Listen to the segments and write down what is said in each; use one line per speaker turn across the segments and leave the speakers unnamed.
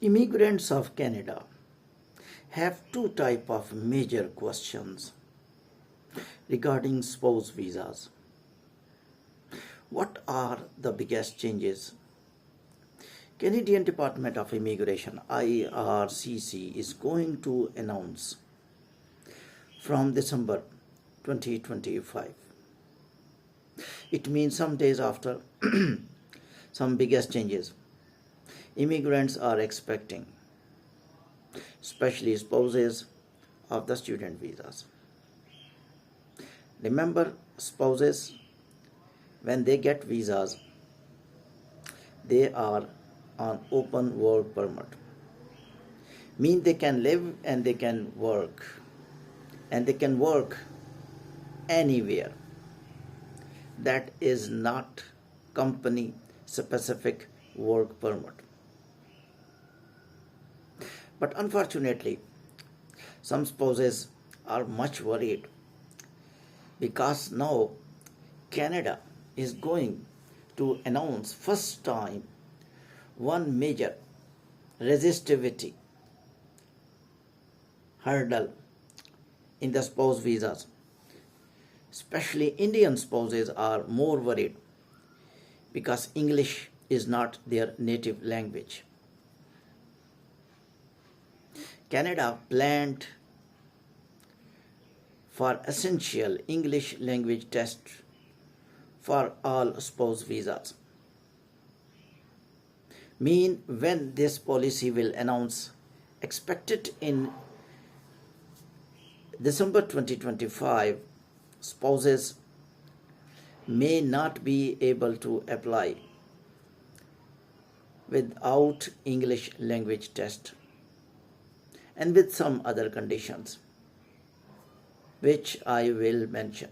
Immigrants of Canada have two types of major questions regarding spouse visas. What are the biggest changes? Canadian Department of Immigration IRCC is going to announce from December 2025. It means some days after some biggest changes immigrants are expecting, especially spouses of the student visas. Remember, spouses, when they get visas, they are on open work permit. Mean they can live and they can work. And they can work anywhere. That is not company specific work permit. But unfortunately, some spouses are much worried because now Canada is going to announce first time one major resistivity hurdle in the spouse visas. Especially Indian spouses are more worried because English is not their native language. Canada planned for essential English language test for all spouse visas. Mean when this policy will announce, expected in December 2025, spouses may not be able to apply without English language test and with some other conditions, which I will mention.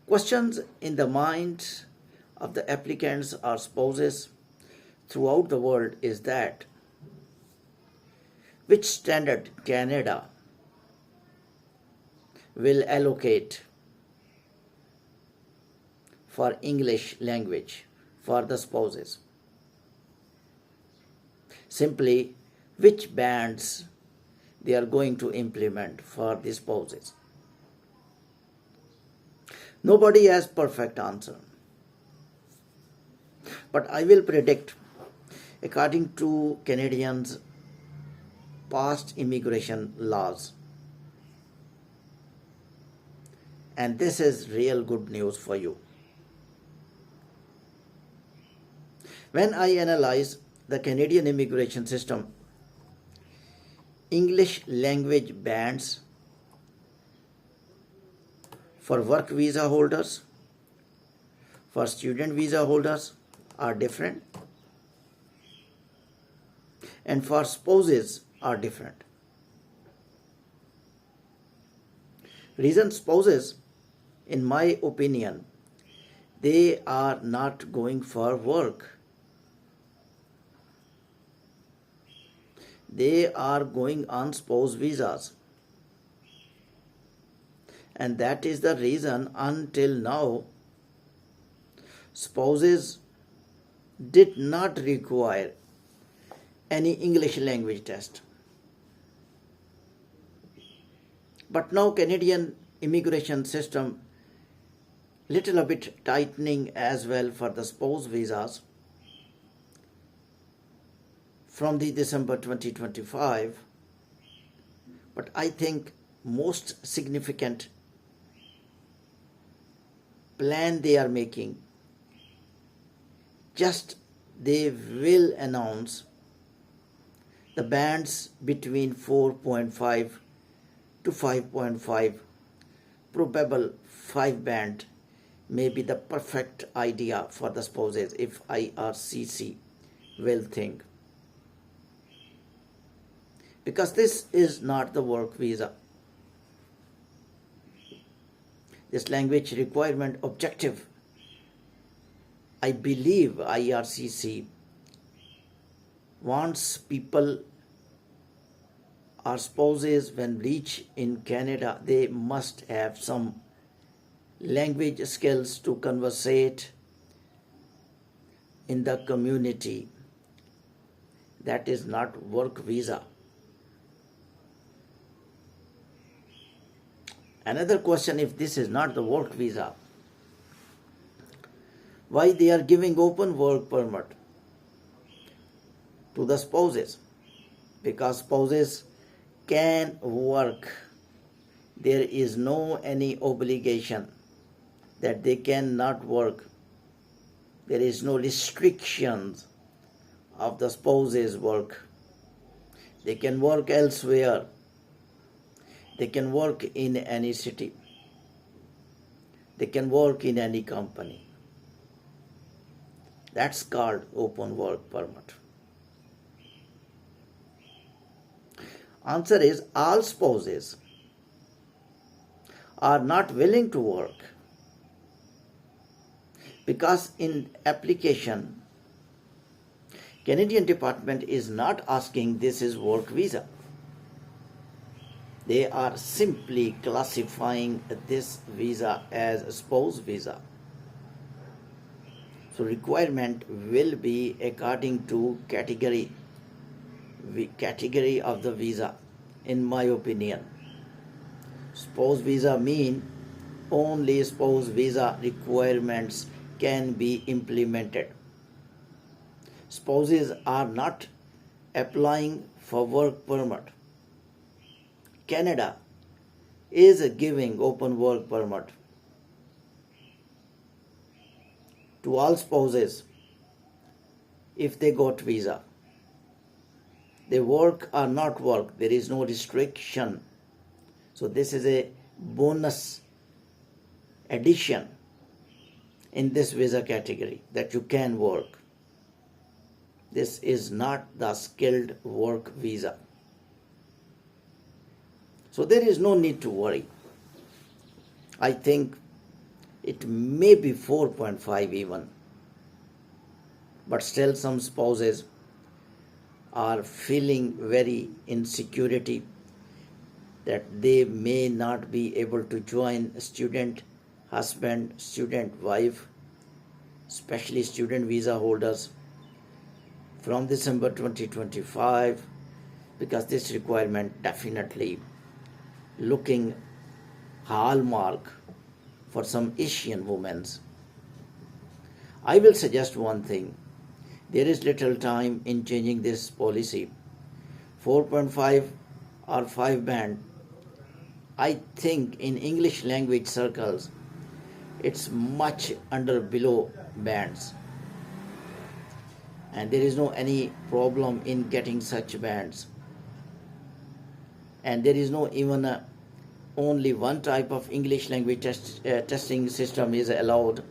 Questions in the mind of the applicants or spouses throughout the world is that which standard Canada will allocate for English language for the spouses. Simply, which bands they are going to implement for the spouses. Nobody has perfect answer. But I will predict, according to Canadians' past immigration laws, and this is real good news for you. When I analyze the Canadian immigration system, English language bands for work visa holders, for student visa holders are different, and for spouses are different. Reason spouses, in my opinion, they are not going for work. They are going on spouse visas. And that is the reason until now spouses did not require any English language test. But now Canadian immigration system little a bit tightening as well for the spouse visas from the December 2025. But I think most significant plan they are making, just they will announce the bands between 4.5 to 5.5, probable 5 band may be the perfect idea for the spouses if IRCC will think. Because this is not the work visa. This language requirement objective, I believe IRCC wants people or spouses when reach in Canada, they must have some language skills to conversate in the community That is not work visa. Another question, if this is not the work visa, why they are giving open work permit to the spouses? Because spouses can work. There is no any obligation that they cannot work. There is no restrictions of the spouses' work. They can work elsewhere. They can work in any city. They can work in any company. That's called open work permit. Answer is all spouses are not willing to work, because in application Canadian Department is not asking this is work visa. They are simply classifying this visa as a spouse visa. So requirement will be according to category of the visa, in my opinion. Spouse visa mean only spouse visa requirements can be implemented. Spouses are not applying for work permit. Canada is giving open work permit to all spouses if they got visa. They work or not work, there is no restriction. So this is a bonus addition in this visa category, that you can work. This is not the skilled work visa. So there is no need to worry. I think it may be 4.5 even. But still some spouses are feeling very insecurity that they may not be able to join student husband, student wife, especially student visa holders from December 2025, because this requirement definitely looking hallmark for some Asian women. I will suggest one thing. There is little time in changing this policy. 4.5 or 5 band, I think in English language circles, it's much under below bands. And there is no any problem in getting such bands. And there is no even only one type of English language testing system is allowed.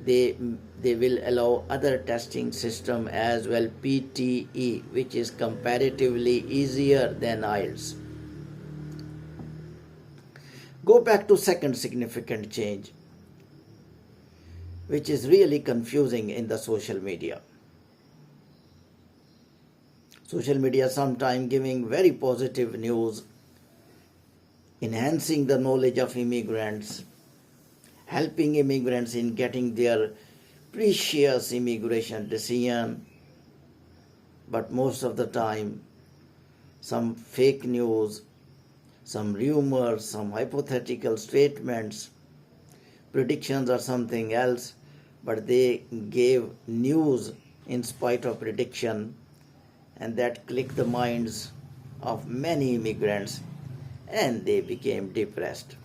They will allow other testing system as well, PTE, which is comparatively easier than IELTS. Go back to second significant change, which is really confusing in the social media. Social media sometimes giving very positive news, enhancing the knowledge of immigrants, helping immigrants in getting their precious immigration decision, but most of the time some fake news, some rumors, some hypothetical statements, predictions or something else, but they gave news in spite of prediction, and that clicked the minds of many immigrants and they became depressed.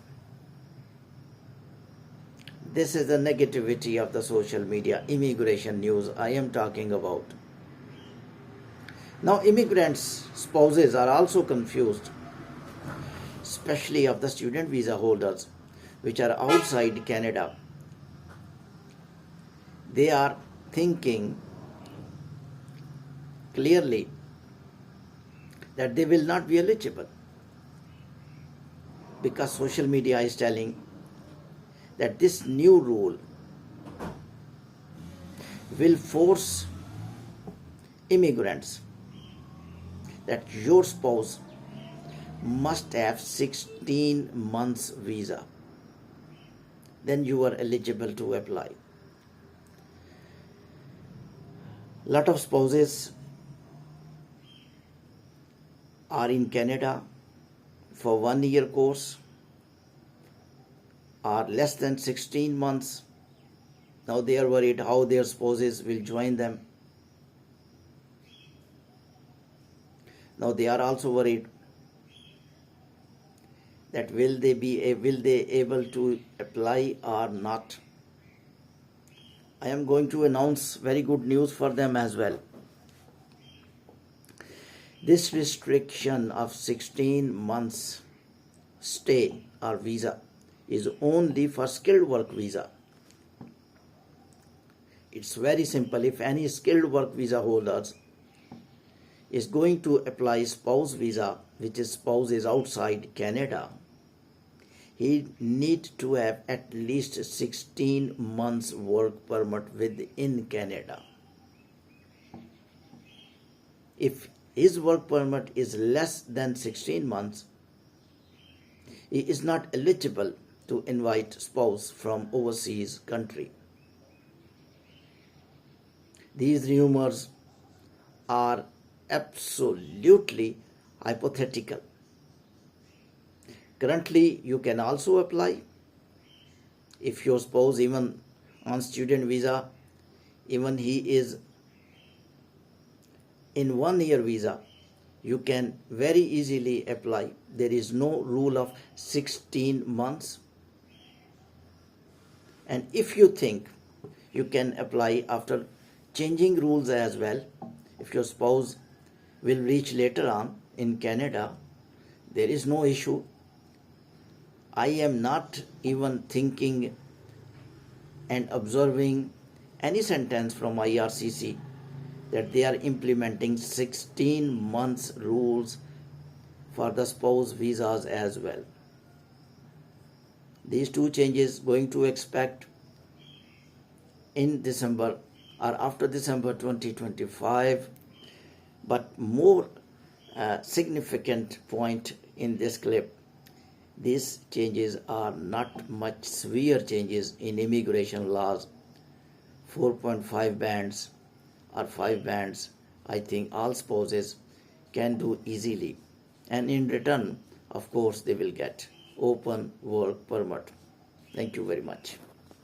This is the negativity of the social media, immigration news I am talking about. Now immigrants' spouses are also confused, especially of the student visa holders which are outside Canada. They are thinking clearly that they will not be eligible, because social media is telling that this new rule will force immigrants that your spouse must have 16 months visa. Then you are eligible to apply. Lot of spouses are in Canada for 1 year course or less than 16 months. Now they are worried how their spouses will join them. Now they are also worried that will they able to apply or not. I am going to announce very good news for them as well. This restriction of 16 months stay or visa is only for skilled work visa. It's very simple. If any skilled work visa holders is going to apply spouse visa, which is spouse is outside Canada, he need to have at least 16 months work permit within Canada. If his work permit is less than 16 months, he is not eligible to invite spouse from overseas country. These rumors are absolutely hypothetical. Currently, you can also apply if your spouse even on student visa, even he is in 1 year visa, you can very easily apply. There is no rule of 16 months. And if you think you can apply after changing rules as well, if your spouse will reach later on in Canada, there is no issue. I am not even thinking and observing any sentence from IRCC that they are implementing 16 months rules for the spouse visas as well. These two changes going to expect in December or after December 2025. But more significant point in this clip, these changes are not much severe changes in immigration laws. 4.5 bands or 5 bands, I think all spouses can do easily. And in return, of course, they will get open work permit. Thank you very much.